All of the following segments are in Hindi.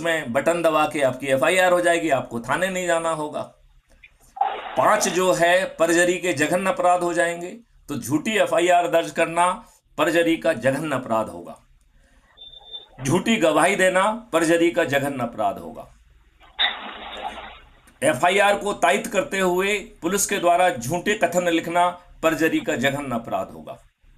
में बटन दबा के आपकी एफआईआर हो जाएगी, आपको थाने नहीं जाना होगा। 5 जो है परजरी के जघन्य अपराध हो जाएंगे, तो झूठी एफआईआर दर्ज करना परजरी का जघन्य अपराध होगा। झूठी गवाही देना परजरी का जघन्य अपराध होगा। एफआईआर को तायित करते हुए पुलिस के द्वारा झूठे कथन लिखना परजरी का जघन्य अपराध होगा।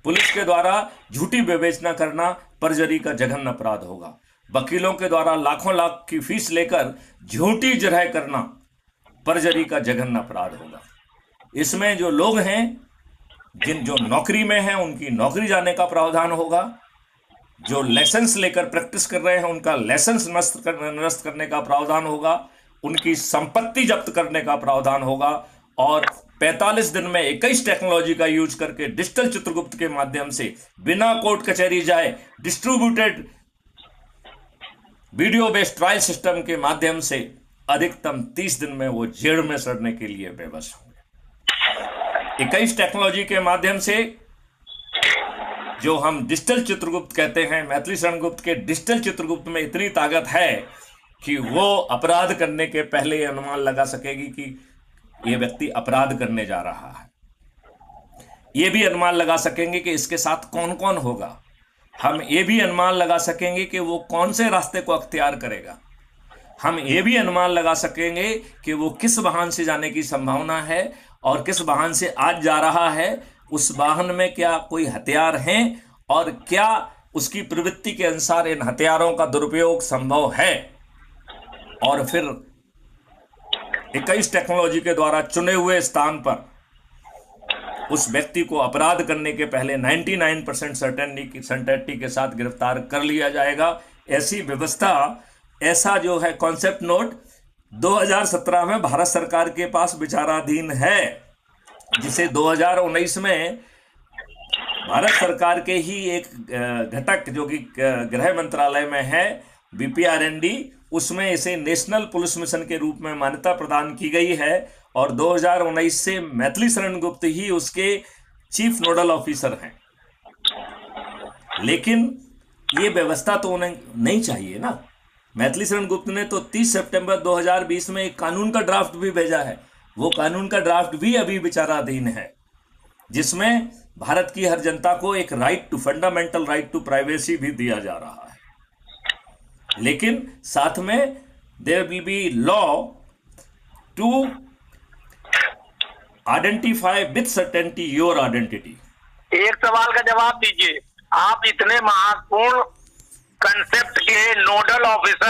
पुलिस के द्वारा झूठी विवेचना करना परजरी का जघन्य अपराध होगा। वकीलों के द्वारा लाखों लाख की फीस लेकर झूठी जरह करना परजरी का जघन्य अपराध होगा। इसमें जो लोग हैं, जो नौकरी में हैं, उनकी नौकरी जाने का प्रावधान होगा। जो लाइसेंस लेकर प्रैक्टिस कर रहे हैं, उनका लाइसेंस नष्ट करने का प्रावधान होगा। उनकी संपत्ति जब्त करने का प्रावधान होगा। और 45 दिन में 21 टेक्नोलॉजी का यूज करके डिजिटल चित्रगुप्त के माध्यम से बिना कोर्ट कचहरी जाए distributed video based trial system के माध्यम से अधिकतम 30 दिन में वो जेल में सड़ने के लिए बेबस होंगे। 21 टेक्नोलॉजी के माध्यम से जो हम डिजिटल चित्रगुप्त कहते हैं, मैथिली शरण गुप्त के डिजिटल चित्रगुप्त में इतनी ताकत है कि वो अपराध करने के पहले ये अनुमान लगा सकेगी कि ये व्यक्ति अपराध करने जा रहा है। ये भी अनुमान लगा सकेंगे कि इसके साथ कौन कौन होगा। हम ये भी अनुमान लगा सकेंगे कि वो कौन से रास्ते को अख्तियार करेगा। हम ये भी अनुमान लगा सकेंगे कि वो किस वाहन से जाने की संभावना है और किस वाहन से आज जा रहा है। उस वाहन में क्या कोई हथियार हैं और क्या उसकी प्रवृत्ति के अनुसार इन हथियारों का दुरुपयोग संभव है। और फिर 21 टेक्नोलॉजी के द्वारा चुने हुए स्थान पर उस व्यक्ति को अपराध करने के पहले 99% सर्टेनिटी के साथ गिरफ्तार कर लिया जाएगा। ऐसी व्यवस्था, ऐसा जो है कॉन्सेप्ट नोट 2017 में भारत सरकार के पास विचाराधीन है, जिसे 2019 में भारत सरकार के ही एक घटक जो कि गृह मंत्रालय में है, BPRND, उसमें इसे नेशनल पुलिस मिशन के रूप में मान्यता प्रदान की गई है। और 2019 से मैथिली शरण गुप्त ही उसके चीफ नोडल ऑफिसर हैं। लेकिन ये व्यवस्था तो उन्हें नहीं चाहिए ना। मैथिली शरण गुप्त ने तो 30 सितंबर 2020 में एक कानून का ड्राफ्ट भी भेजा है। वो कानून का ड्राफ्ट भी अभी विचाराधीन है, जिसमें भारत की हर जनता को एक फंडामेंटल राइट टू प्राइवेसी भी दिया जा रहा है। लेकिन साथ में there will be law to identify with certainty your identity. एक सवाल का जवाब दीजिए। आप इतने महत्वपूर्ण कंसेप्ट के नोडल ऑफिसर